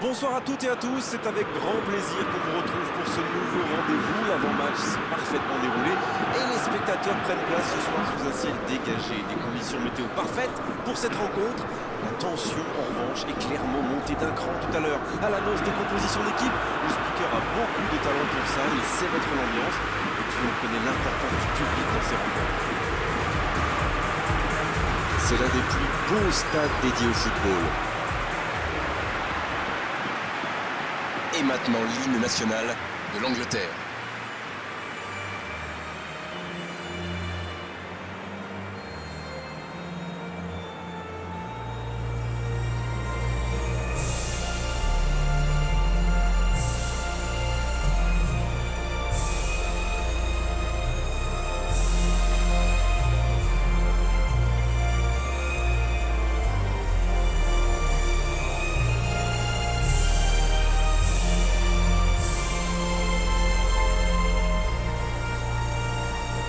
Bonsoir à toutes et à tous, c'est avec grand plaisir qu'on vous retrouve pour ce nouveau rendez-vous. L'avant-match s'est parfaitement déroulé et les spectateurs prennent place ce soir sous un ciel dégagé. Des conditions météo parfaites pour cette rencontre. La tension, en revanche, est clairement montée d'un cran tout à l'heure. À l'annonce des compositions d'équipe, le speaker a beaucoup de talent pour ça, il sait mettre l'ambiance. Et puis on connaît l'importance du public dans ces rencontres. C'est l'un des plus beaux stades dédiés au football. Et maintenant l'hymne national de l'Angleterre.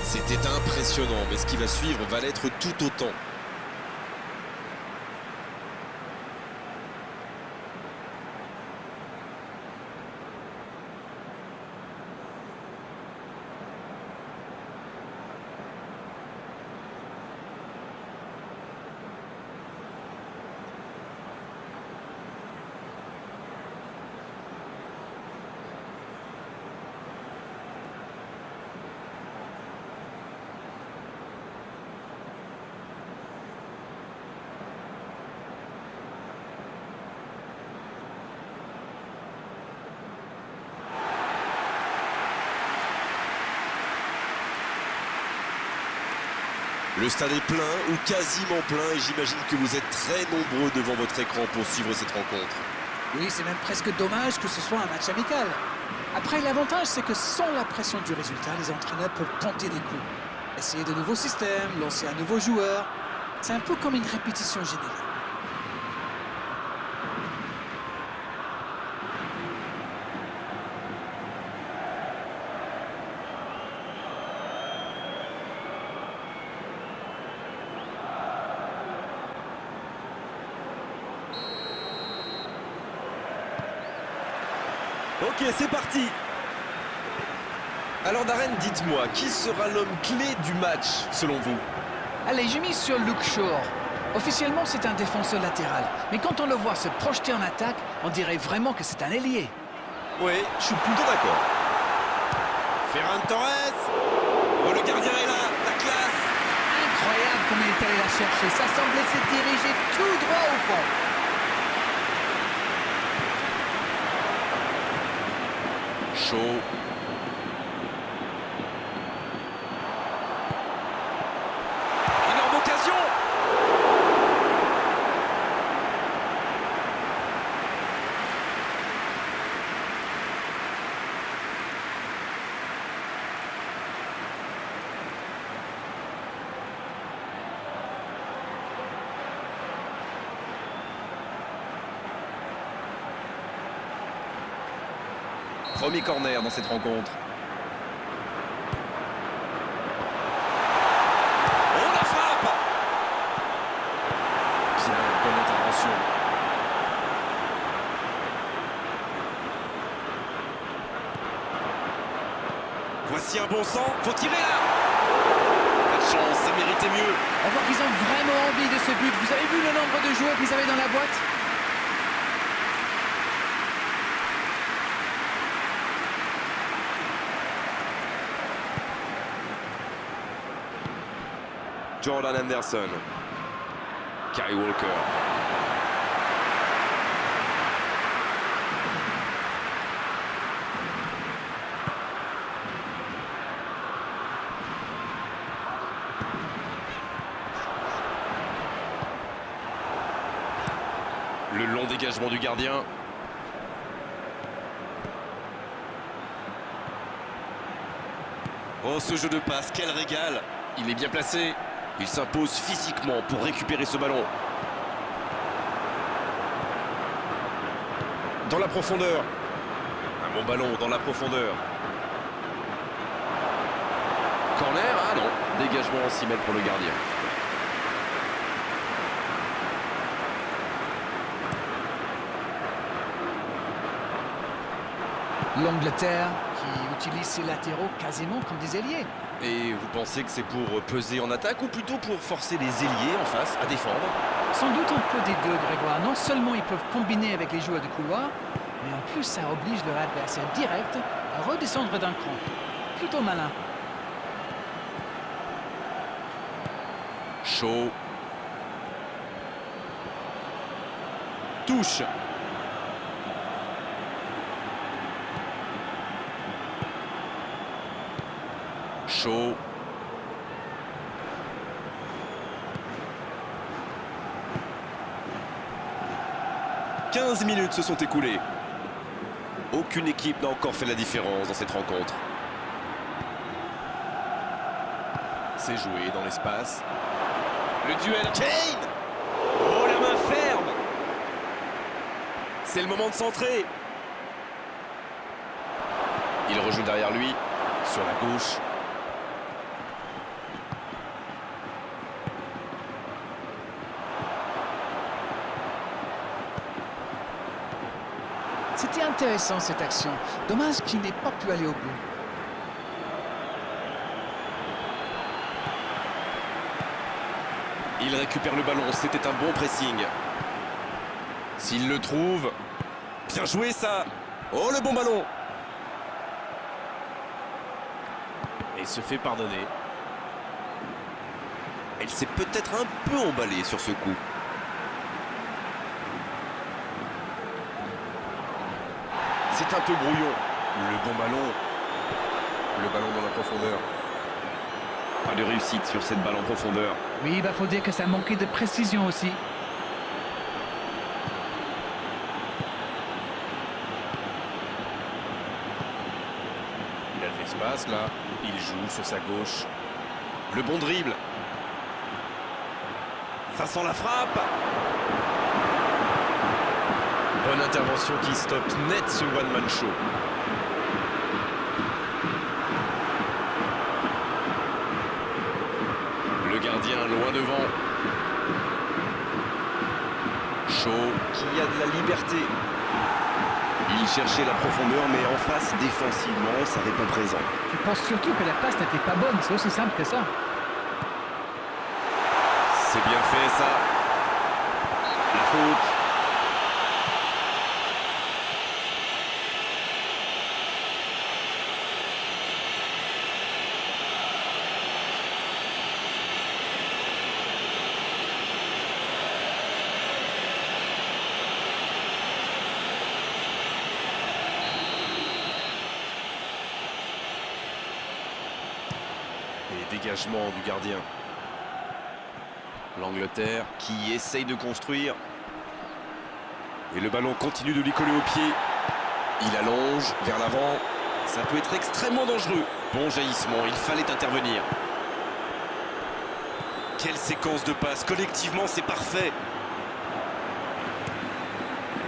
C'était impressionnant, mais ce qui va suivre va l'être tout autant. Le stade est plein ou quasiment plein et j'imagine que vous êtes très nombreux devant votre écran pour suivre cette rencontre. Oui, c'est même presque dommage que ce soit un match amical. Après, l'avantage, c'est que sans la pression du résultat, les entraîneurs peuvent tenter des coups. Essayer de nouveaux systèmes, lancer un nouveau joueur. C'est un peu comme une répétition générale. Ok, c'est parti. Alors Darren, dites-moi, qui sera l'homme clé du match, selon vous? Allez, j'ai mis sur Luke Shaw. Officiellement, c'est un défenseur latéral. Mais quand on le voit se projeter en attaque, on dirait vraiment que c'est un ailier. Oui, je suis plutôt d'accord. Ferran Torres. Oh, le gardien est là, la classe. Incroyable comme il est allé la chercher. Ça semblait se diriger tout droit au fond. Chaud. Énorme occasion. Premier corner dans cette rencontre. Oh, la frappe. Bien, bonne intervention. Voici un bon sang, faut tirer là. Pas de chance, ça méritait mieux. On voit qu'ils ont vraiment envie de ce but. Vous avez vu le nombre de joueurs qu'ils avaient dans la boîte? Jordan Henderson. Kyle Walker. Le long dégagement du gardien. Oh, ce jeu de passe, quel régal. Il est bien placé. Il s'impose physiquement pour récupérer ce ballon. Dans la profondeur. Un bon ballon dans la profondeur. Corner, ah non. Dégagement en 6 mètres pour le gardien. L'Angleterre qui utilise ses latéraux quasiment comme des ailiers. Et vous pensez que c'est pour peser en attaque ou plutôt pour forcer les ailiers en face à défendre? Sans doute un peu des deux, Grégoire. Non seulement ils peuvent combiner avec les joueurs de couloir, mais en plus ça oblige leur adversaire direct à redescendre d'un cran. Plutôt malin. Shaw. Touche. Shaw. « 15 minutes se sont écoulées. Aucune équipe n'a encore fait la différence dans cette rencontre. C'est joué dans l'espace. Le duel. Kane! Oh, la main ferme! C'est le moment de centrer. Il rejoue derrière lui, sur la gauche. C'était intéressant cette action. Dommage qu'il n'ait pas pu aller au bout. Il récupère le ballon, c'était un bon pressing. S'il le trouve... Bien joué ça! Oh, le bon ballon! Et se fait pardonner. Elle s'est peut-être un peu emballée sur ce coup. C'est un peu brouillon. Le bon ballon. Le ballon dans la profondeur. Pas de réussite sur cette balle en profondeur. Oui, il faut dire que ça manquait de précision aussi. Il a de l'espace là. Il joue sur sa gauche. Le bon dribble. Ça sent la frappe. Bonne intervention qui stoppe net ce one-man show. Le gardien loin devant. Shaw qui a de la liberté. Il cherchait la profondeur, mais en face, défensivement, ça répond présent. Je pense surtout que la passe n'était pas bonne, c'est aussi simple que ça. C'est bien fait ça. La faute. Et dégagement du gardien. L'Angleterre qui essaye de construire. Et le ballon continue de lui coller au pied. Il allonge vers l'avant. Ça peut être extrêmement dangereux. Bon jaillissement, il fallait intervenir. Quelle séquence de passes. Collectivement, c'est parfait.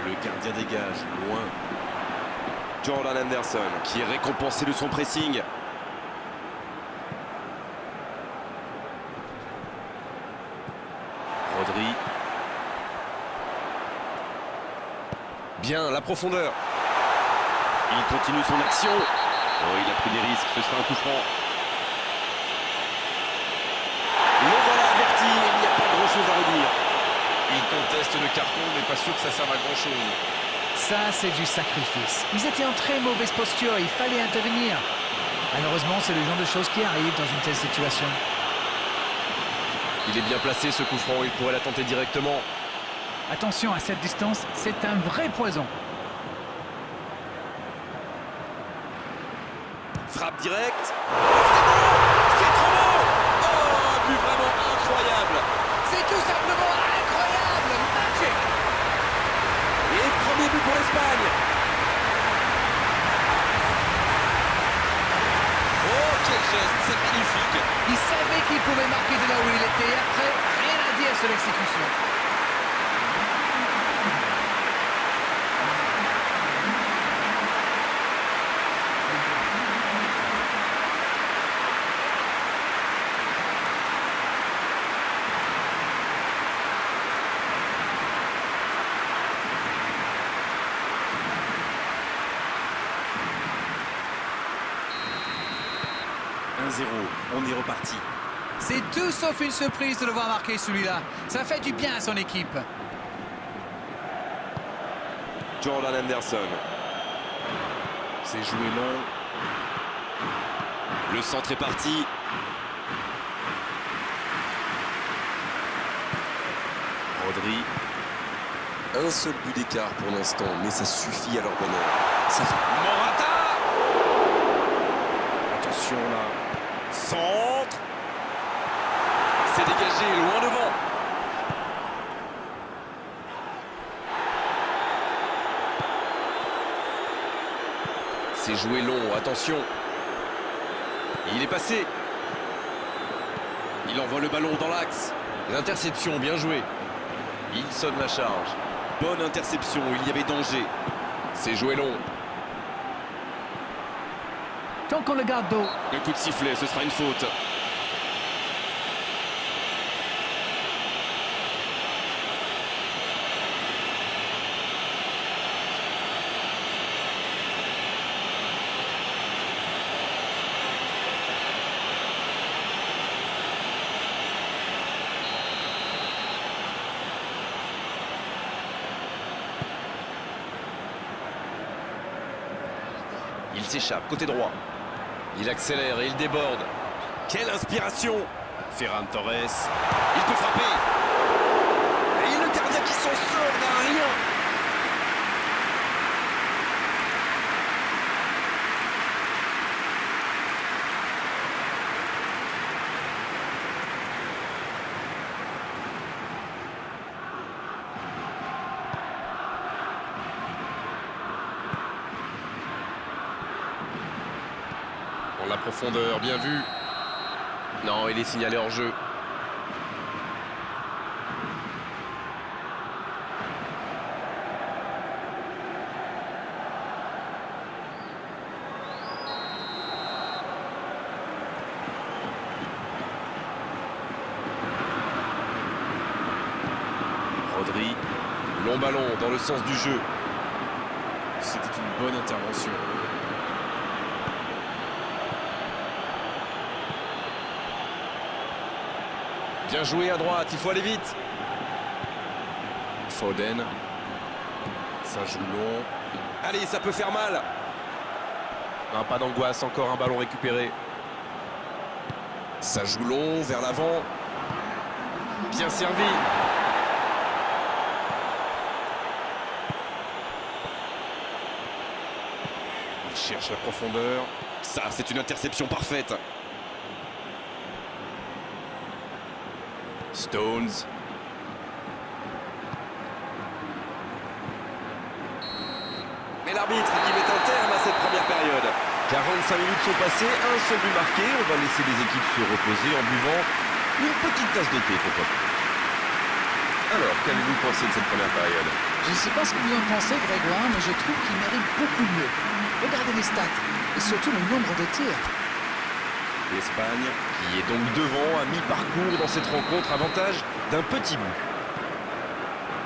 Le gardien dégage, loin. Jordan Henderson qui est récompensé de son pressing. Rodri. Bien, la profondeur. Il continue son action. Oh, il a pris des risques, ce sera un coup franc. Le voilà averti, il n'y a pas grand-chose à redire. Il conteste le carton, mais pas sûr que ça serve à grand-chose. Ça, c'est du sacrifice. Ils étaient en très mauvaise posture, il fallait intervenir. Malheureusement, c'est le genre de choses qui arrivent dans une telle situation. Il est bien placé ce coup franc, il pourrait la tenter directement. Attention, à cette distance, c'est un vrai poison. Frappe directe. C'est trop beau. Oh, un but vraiment incroyable. C'est tout simplement incroyable, magique. Et premier but pour l'Espagne. Oh, quel geste, c'est magnifique. Il savait qu'il pouvait marquer de là où il était. Et après, rien à dire sur l'exécution. 1-0. On est reparti. C'est tout sauf une surprise de le voir marquer celui-là. Ça fait du bien à son équipe. Jordan Henderson. C'est joué long. Le centre est parti. Rodri. Un seul but d'écart pour l'instant, mais ça suffit à leur bonheur. Ça fait... Morata. Attention là. Centre. C'est dégagé, loin devant. C'est joué long, attention. Il est passé. Il envoie le ballon dans l'axe. L'interception, bien joué. Il sonne la charge. Bonne interception, il y avait danger. C'est joué long. Tant qu'on le garde d'eau. Le coup de sifflet, ce sera une faute. Il s'échappe, côté droit. Il accélère et il déborde. Quelle inspiration! Ferran Torres. Il peut frapper. Et le gardien qui s'en sort d'un rien. Dans la profondeur, bien vu. Non, il est signalé hors jeu. Rodri, long ballon dans le sens du jeu. C'était une bonne intervention. Bien joué à droite, il faut aller vite. Foden. Ça joue long. Allez, ça peut faire mal. Un pas d'angoisse, encore un ballon récupéré. Ça joue long, vers l'avant. Bien servi. Il cherche la profondeur. Ça, c'est une interception parfaite. Stones. Mais l'arbitre qui met un terme à cette première période. 45 minutes sont passées, un seul but marqué. On va laisser les équipes se reposer en buvant une petite tasse de thé, pourquoi pas. Alors, qu'avez-vous pensé de cette première période? Je ne sais pas ce que vous en pensez, Grégoire, mais je trouve qu'il mérite beaucoup mieux. Regardez les stats et surtout le nombre de tirs. L'Espagne, qui est donc devant à mi-parcours dans cette rencontre, avantage d'un petit bout.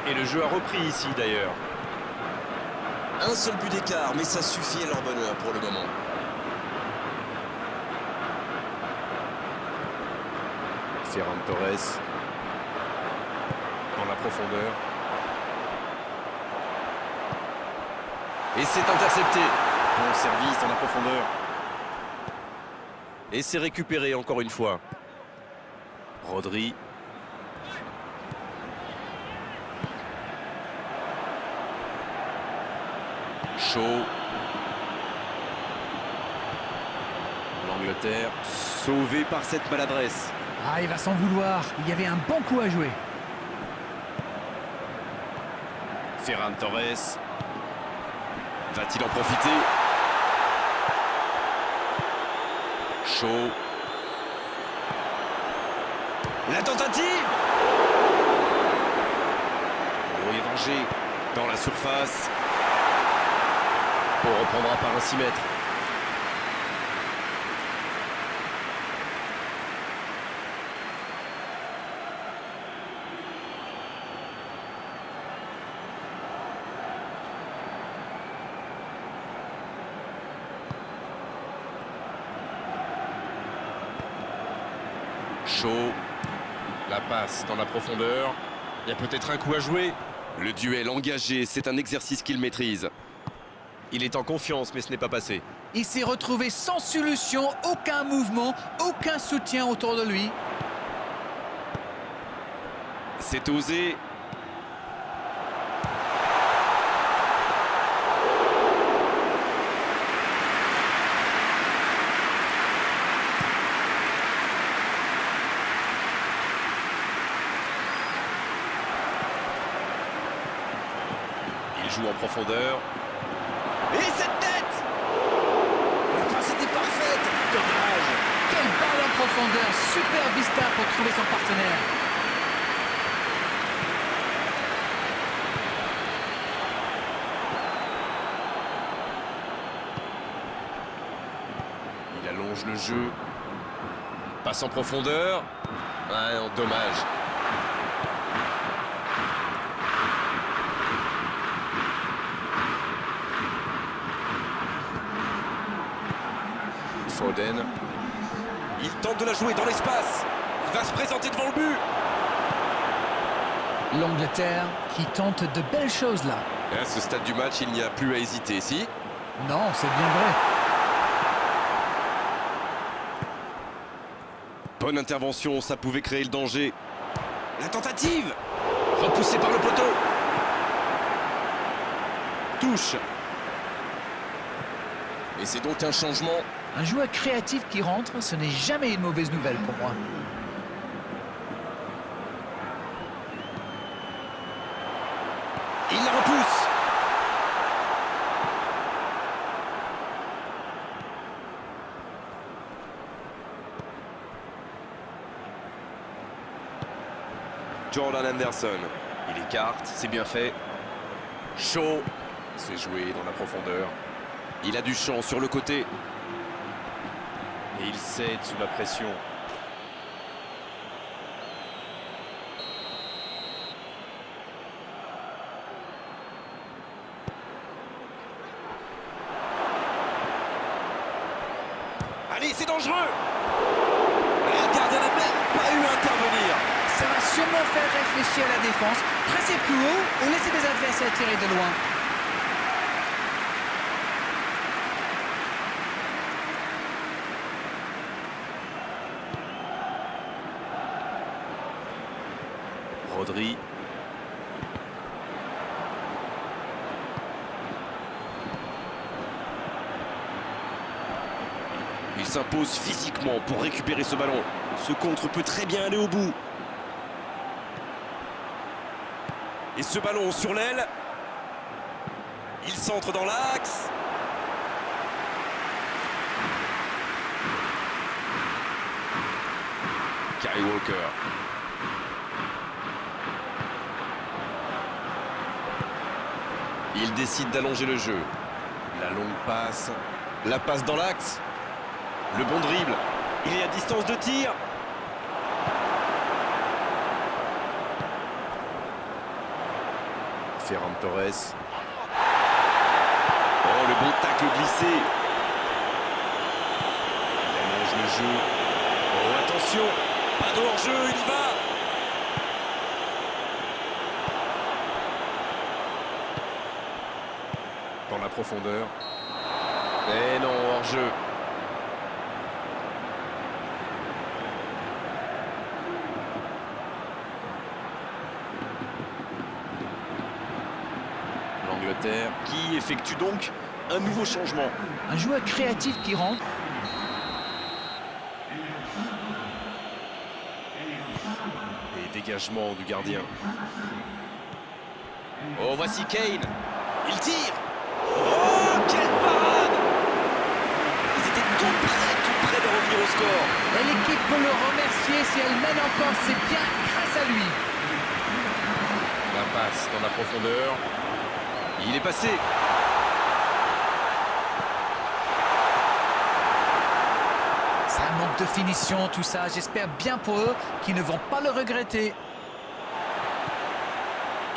Et le jeu a repris ici d'ailleurs. Un seul but d'écart, mais ça suffit à leur bonheur pour le moment. Ferran Torres. Dans la profondeur. Et c'est intercepté. Bon service dans la profondeur. Et c'est récupéré encore une fois. Rodri. Chaud. L'Angleterre. Sauvé par cette maladresse. Ah, il va s'en vouloir. Il y avait un bon coup à jouer. Ferran Torres. Va-t-il en profiter? Chaud. La tentative! Oh, il y a danger dans la surface. On reprendra par un 6 mètres. Chaud. La passe dans la profondeur. Il y a peut-être un coup à jouer. Le duel engagé, c'est un exercice qu'il maîtrise. Il est en confiance, mais ce n'est pas passé. Il s'est retrouvé sans solution, aucun mouvement, aucun soutien autour de lui. C'est osé. Il joue en profondeur. Et cette tête! La passe était parfaite. Dommage. Quelle balle en profondeur, super vista pour trouver son partenaire. Il allonge le jeu. Passe en profondeur. Ah non, dommage. Foden. Il tente de la jouer dans l'espace. Il va se présenter devant le but. L'Angleterre qui tente de belles choses là. Et à ce stade du match, il n'y a plus à hésiter, si? Non, c'est bien vrai. Bonne intervention, ça pouvait créer le danger. La tentative! Repoussé par le poteau. Touche. Et c'est donc un changement. Un joueur créatif qui rentre, ce n'est jamais une mauvaise nouvelle pour moi. Il la repousse. Jordan Anderson. Il écarte, c'est bien fait. Chaud. C'est joué dans la profondeur. Il a du champ sur le côté. Et il cède sous la pression. Allez, c'est dangereux! Le gardien n'a même pas eu à intervenir. Ça va sûrement faire réfléchir la défense. Presser plus haut ou laisser des adversaires tirer de loin. Rodri. Il s'impose physiquement pour récupérer ce ballon. Ce contre peut très bien aller au bout. Et ce ballon sur l'aile. Il centre dans l'axe. Kyle Walker. Il décide d'allonger le jeu. La longue passe. La passe dans l'axe. Le bon dribble. Il est à distance de tir. Ferran Torres. Oh, le bon tacle glissé. Il allonge le jeu. Oh, attention. Pas de hors-jeu, il y va. Dans la profondeur. Et non, hors-jeu. L'Angleterre qui effectue donc un nouveau changement. Un joueur créatif qui rentre. Et dégagement du gardien. Oh, voici Kane. Il tire. Oh, quelle parade! Ils étaient tout près de revenir au score. Et l'équipe peut le remercier si elle mène encore, c'est bien grâce à lui. La passe dans la profondeur. Il est passé. C'est un manque de finition tout ça, j'espère bien pour eux qu'ils ne vont pas le regretter.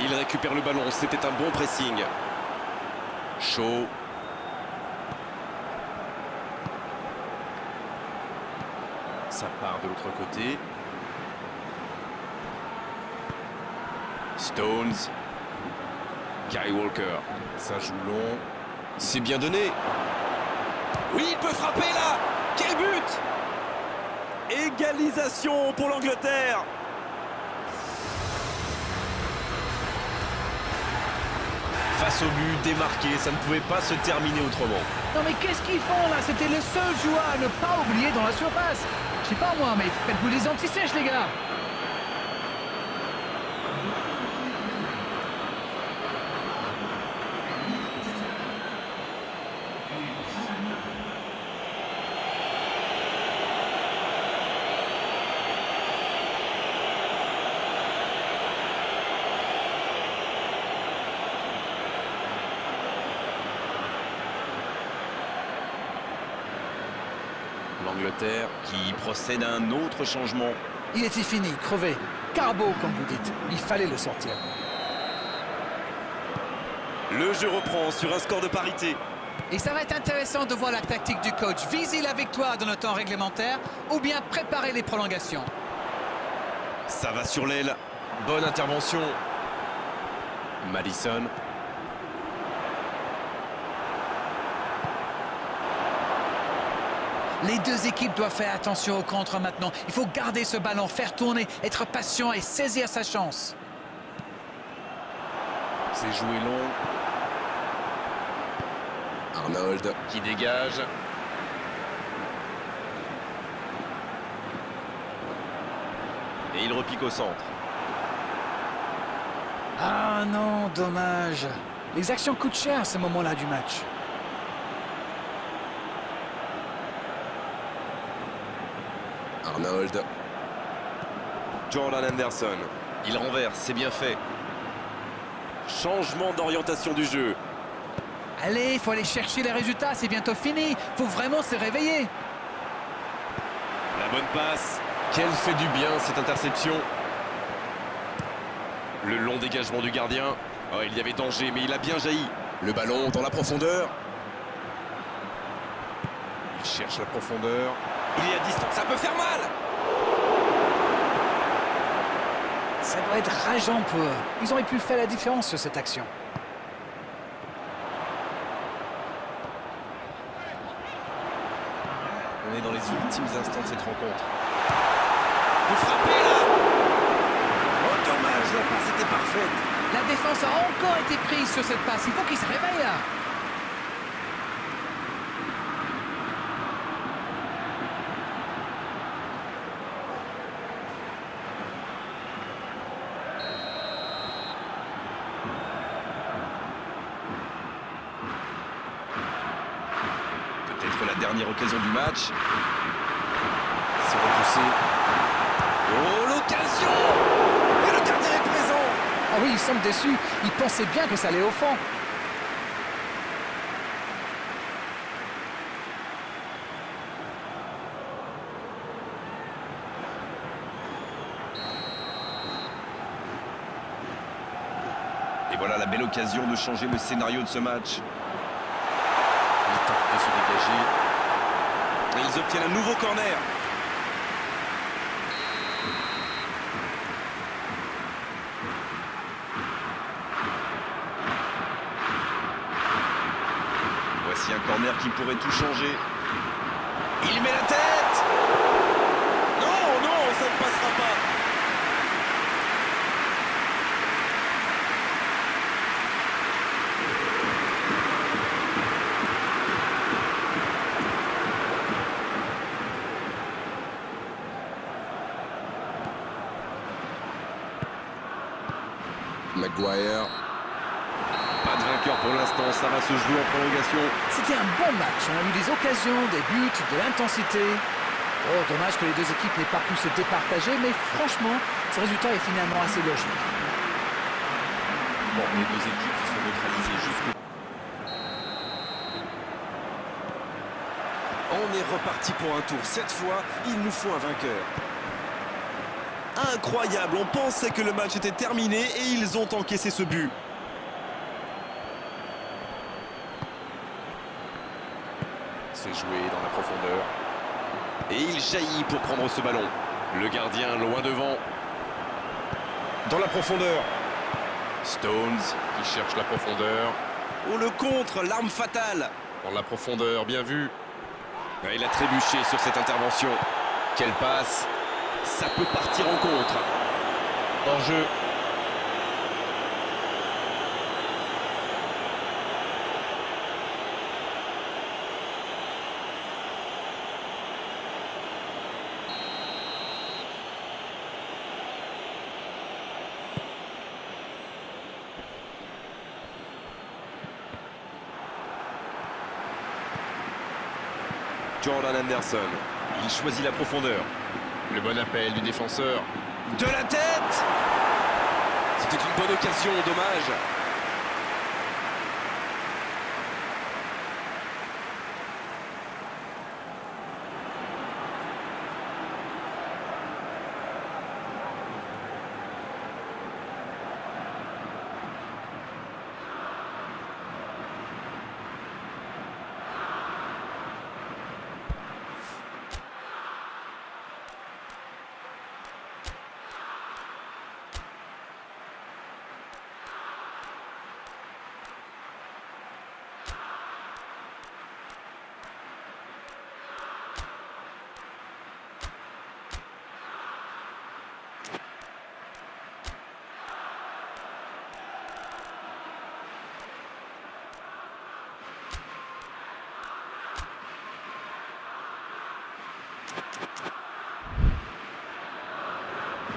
Il récupère le ballon, c'était un bon pressing. Chaud. Ça part de l'autre côté. Stones. Kyle Walker. Ça joue long. C'est bien donné. Oui, il peut frapper là. Quel but! Égalisation pour l'Angleterre. Face au but, démarqué, ça ne pouvait pas se terminer autrement. Non mais qu'est-ce qu'ils font là? C'était le seul joueur à ne pas oublier dans la surface. Je sais pas moi, mais faites-vous des anti-sèches les gars. L'Angleterre qui procède à un autre changement. Il était fini, crevé. Carbo comme vous dites. Il fallait le sortir. Le jeu reprend sur un score de parité. Et ça va être intéressant de voir la tactique du coach. Viser la victoire dans le temps réglementaire ou bien préparer les prolongations. Ça va sur l'aile. Bonne intervention. Madison. Les deux équipes doivent faire attention au contre maintenant. Il faut garder ce ballon, faire tourner, être patient et saisir sa chance. C'est joué long. Arnold. Qui dégage. Et il repique au centre. Ah non, dommage. Les actions coûtent cher à ce moment-là du match. Arnold. Jordan Henderson. Il renverse, c'est bien fait. Changement d'orientation du jeu. Allez, il faut aller chercher les résultats, c'est bientôt fini. Il faut vraiment se réveiller. La bonne passe. Quel fait du bien cette interception. Le long dégagement du gardien. Oh, il y avait danger, mais il a bien jailli. Le ballon dans la profondeur. Il cherche la profondeur. Il est à distance, ça peut faire mal. Ça doit être rageant pour eux. Ils auraient pu faire la différence sur cette action. On est dans les ultimes instants de cette rencontre. Vous frappez là. Oh dommage, la passe était parfaite. La défense a encore été prise sur cette passe. Il faut qu'ils se réveillent là. Peut-être la dernière occasion du match. C'est repoussé. Oh, l'occasion! Et le gardien est présent. Ah oui, ils semblent déçus. Ils pensaient bien que ça allait au fond. Et voilà la belle occasion de changer le scénario de ce match. Ils tentent de se dégager. Et ils obtiennent un nouveau corner. Voici un corner qui pourrait tout changer. Il met la tête! Non, non, ça ne passera pas. Maguire. Pas de vainqueur pour l'instant, ça va se jouer en prolongation. C'était un bon match. On a eu des occasions, des buts, de l'intensité. Oh, dommage que les deux équipes n'aient pas pu se départager, mais franchement, ce résultat est finalement assez logique. Bon, les deux équipes se sont neutralisées jusqu'au... On est reparti pour un tour. Cette fois, il nous faut un vainqueur. Incroyable, on pensait que le match était terminé et ils ont encaissé ce but. C'est joué dans la profondeur. Et il jaillit pour prendre ce ballon. Le gardien loin devant. Dans la profondeur. Stones qui cherche la profondeur. Oh, le contre, l'arme fatale. Dans la profondeur, bien vu. Il a trébuché sur cette intervention. Quelle passe. Ça peut partir en contre. Hors-jeu. Jordan Henderson. Il choisit la profondeur. Le bon appel du défenseur. De la tête. C'était une bonne occasion, dommage.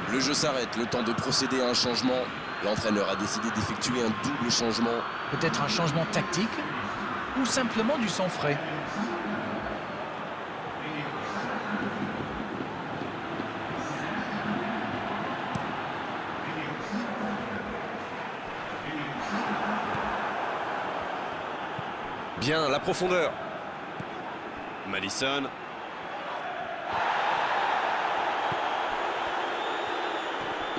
Le jeu s'arrête, le temps de procéder à un changement. L'entraîneur a décidé d'effectuer un double changement. Peut-être un changement tactique ou simplement du sang frais. Bien, la profondeur. Madison.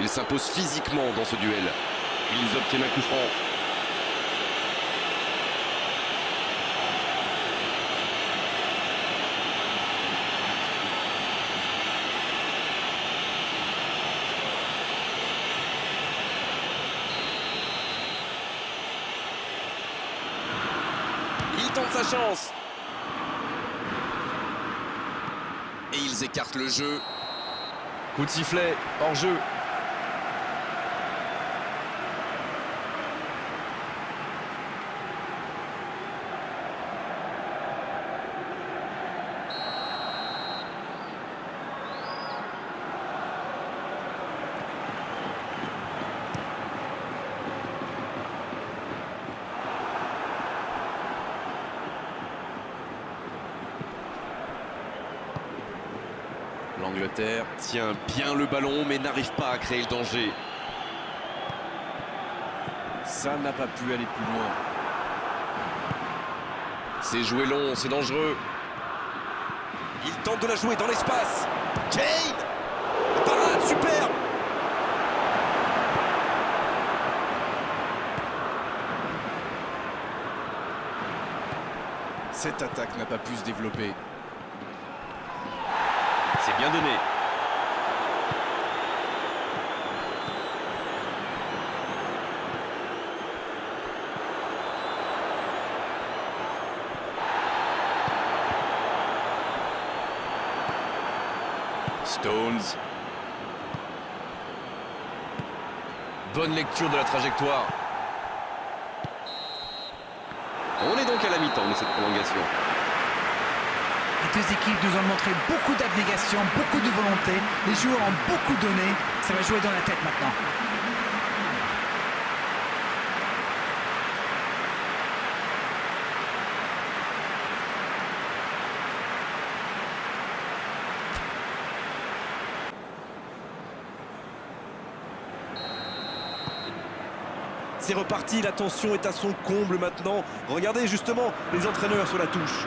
Il s'impose physiquement dans ce duel. Ils obtiennent un coup franc. Il tente sa chance. Et ils écartent le jeu. Coup de sifflet, hors jeu. L'Angleterre tient bien le ballon mais n'arrive pas à créer le danger. Ça n'a pas pu aller plus loin. C'est joué long, c'est dangereux. Il tente de la jouer dans l'espace. Kane. La parade, superbe. Cette attaque n'a pas pu se développer. C'est bien donné. Stones. Bonne lecture de la trajectoire. On est donc à la mi-temps de cette prolongation. Les deux équipes nous ont montré beaucoup d'abnégation, beaucoup de volonté. Les joueurs ont beaucoup donné. Ça va jouer dans la tête maintenant. C'est reparti, la tension est à son comble maintenant. Regardez justement les entraîneurs sur la touche.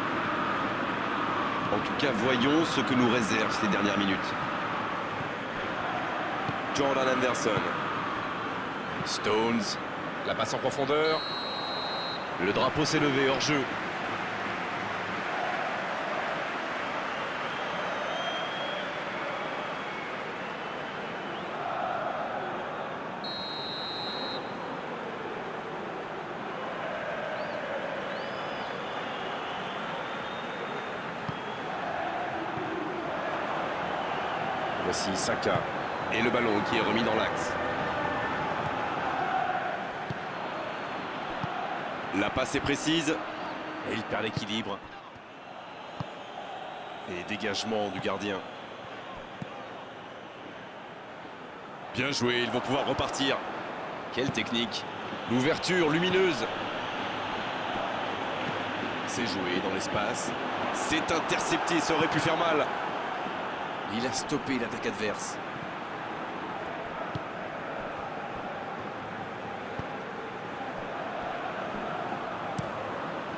En tout cas, voyons ce que nous réservent ces dernières minutes. Jordan Henderson. Stones. La passe en profondeur. Le drapeau s'est levé hors jeu. Voici Saka. Et le ballon qui est remis dans l'axe. La passe est précise. Et il perd l'équilibre. Et dégagement du gardien. Bien joué, ils vont pouvoir repartir. Quelle technique. L'ouverture lumineuse. C'est joué dans l'espace. C'est intercepté, ça aurait pu faire mal. Il a stoppé l'attaque adverse.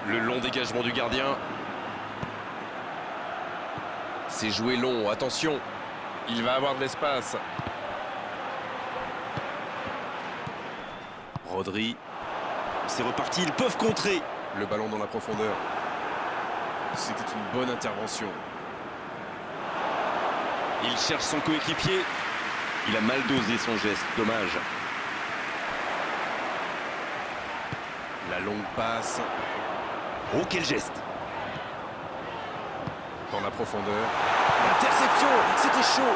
Le long dégagement du gardien. C'est joué long, attention. Il va avoir de l'espace. Rodri. C'est reparti, ils peuvent contrer. Le ballon dans la profondeur. C'était une bonne intervention. Il cherche son coéquipier. Il a mal dosé son geste, dommage. La longue passe. Oh, quel geste! Dans la profondeur. L'interception, c'était chaud.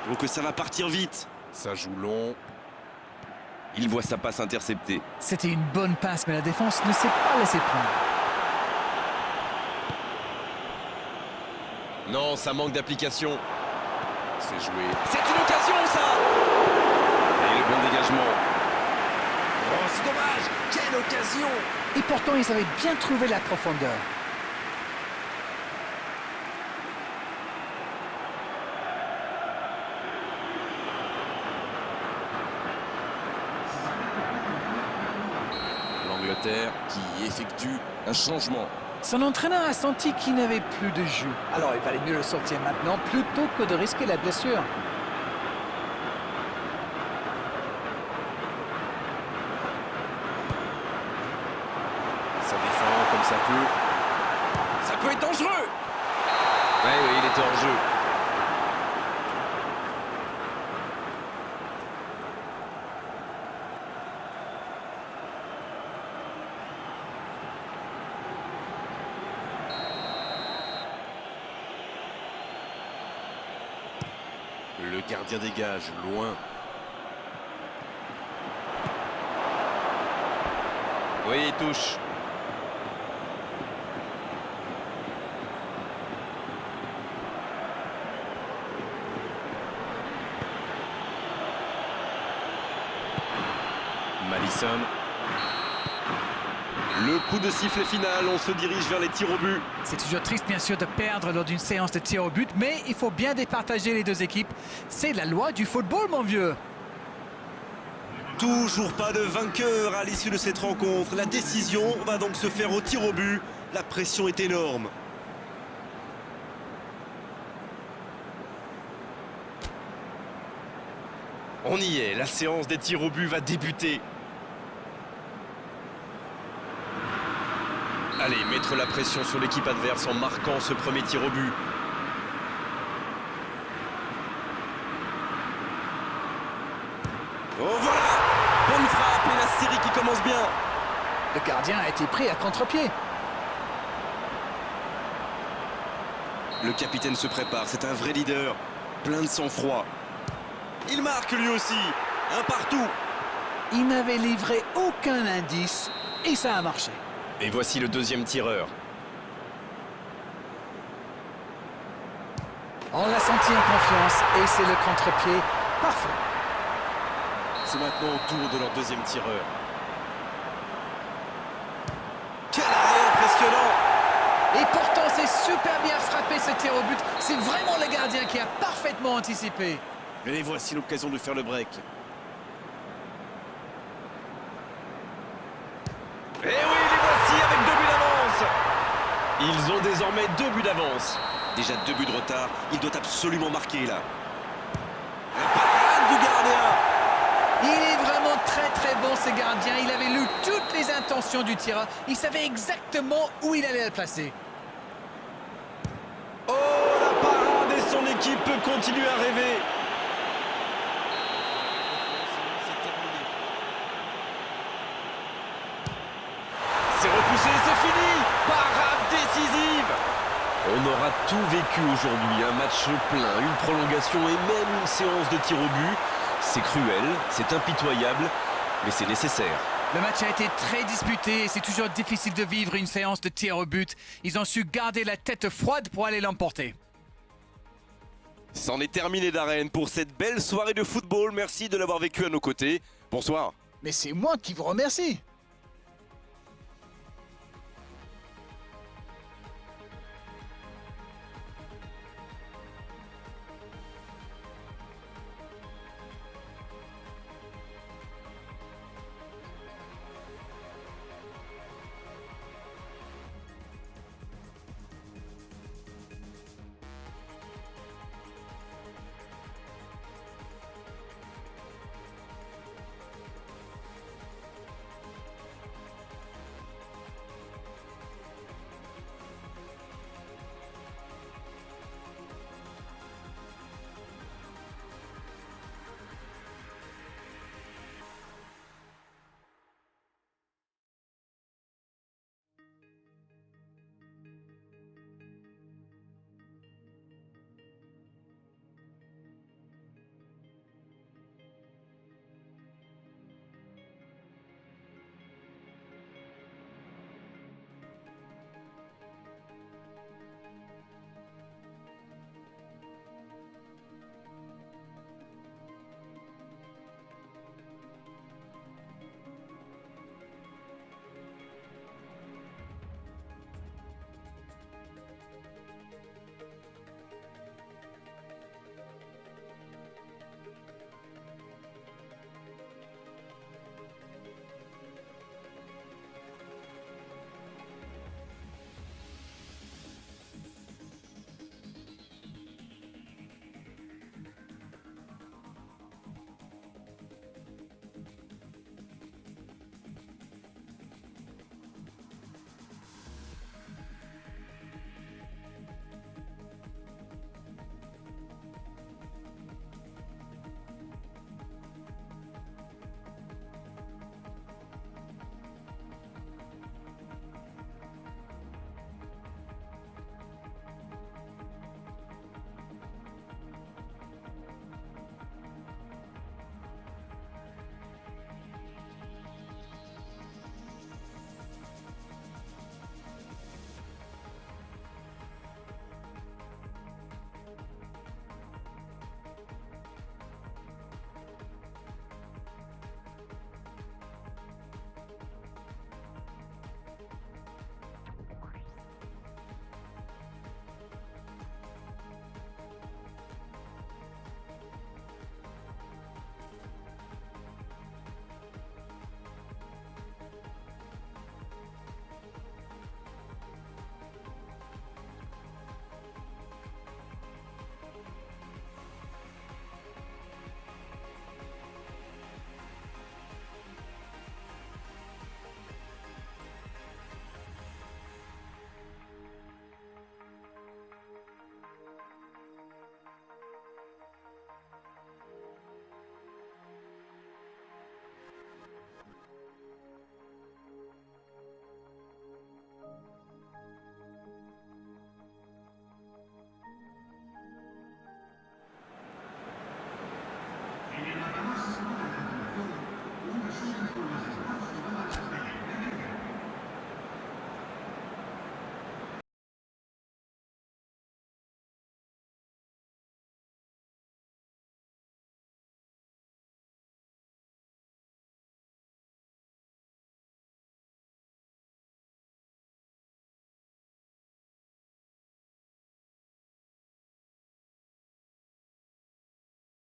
Donc ça va partir vite. Ça joue long. Il voit sa passe interceptée. C'était une bonne passe, mais la défense ne s'est pas laissée prendre. Non, ça manque d'application. C'est joué. C'est une occasion, ça! Et le bon dégagement. Oh, c'est dommage! Quelle occasion! Et pourtant, ils avaient bien trouvé la profondeur. L'Angleterre qui effectue un changement. Son entraîneur a senti qu'il n'avait plus de jus. Alors il valait mieux le sortir maintenant plutôt que de risquer la blessure. Ça défend comme ça peut. Ça peut être dangereux! Oui, il était hors jeu. Le gardien dégage, loin. Oui, il touche. Madison. Le coup de sifflet final, on se dirige vers les tirs au but. C'est toujours triste bien sûr de perdre lors d'une séance de tir au but, mais il faut bien départager les deux équipes. C'est la loi du football, mon vieux. Toujours pas de vainqueur à l'issue de cette rencontre. La décision va donc se faire au tir au but. La pression est énorme. On y est, la séance des tirs au but va débuter. Allez, mettre la pression sur l'équipe adverse en marquant ce premier tir au but. Oh voilà! Bonne frappe et la série qui commence bien. Le gardien a été pris à contre-pied. Le capitaine se prépare, c'est un vrai leader. Plein de sang-froid. Il marque lui aussi. Un partout. Il n'avait livré aucun indice et ça a marché. Et voici le deuxième tireur. On l'a senti en confiance et c'est le contre-pied parfait. C'est maintenant au tour de leur deuxième tireur. Quel arrêt impressionnant! Et pourtant c'est super bien frappé ce tir au but. C'est vraiment le gardien qui a parfaitement anticipé. Et voici l'occasion de faire le break. Et oui, les voici avec 2 buts d'avance. Ils ont désormais 2 buts d'avance. Déjà 2 buts de retard, il doit absolument marquer là. La parade du gardien! Il est vraiment très bon ce gardien. Il avait lu toutes les intentions du tireur. Il savait exactement où il allait le placer. Oh, la parade et son équipe peut continuer à rêver. C'est repoussé, c'est fini. Parade décisive. On aura tout vécu aujourd'hui, un match plein, une prolongation et même une séance de tir au but. C'est cruel, c'est impitoyable, mais c'est nécessaire. Le match a été très disputé et c'est toujours difficile de vivre une séance de tir au but. Ils ont su garder la tête froide pour aller l'emporter. C'en est terminé d'Arène pour cette belle soirée de football. Merci de l'avoir vécu à nos côtés. Bonsoir. Mais c'est moi qui vous remercie.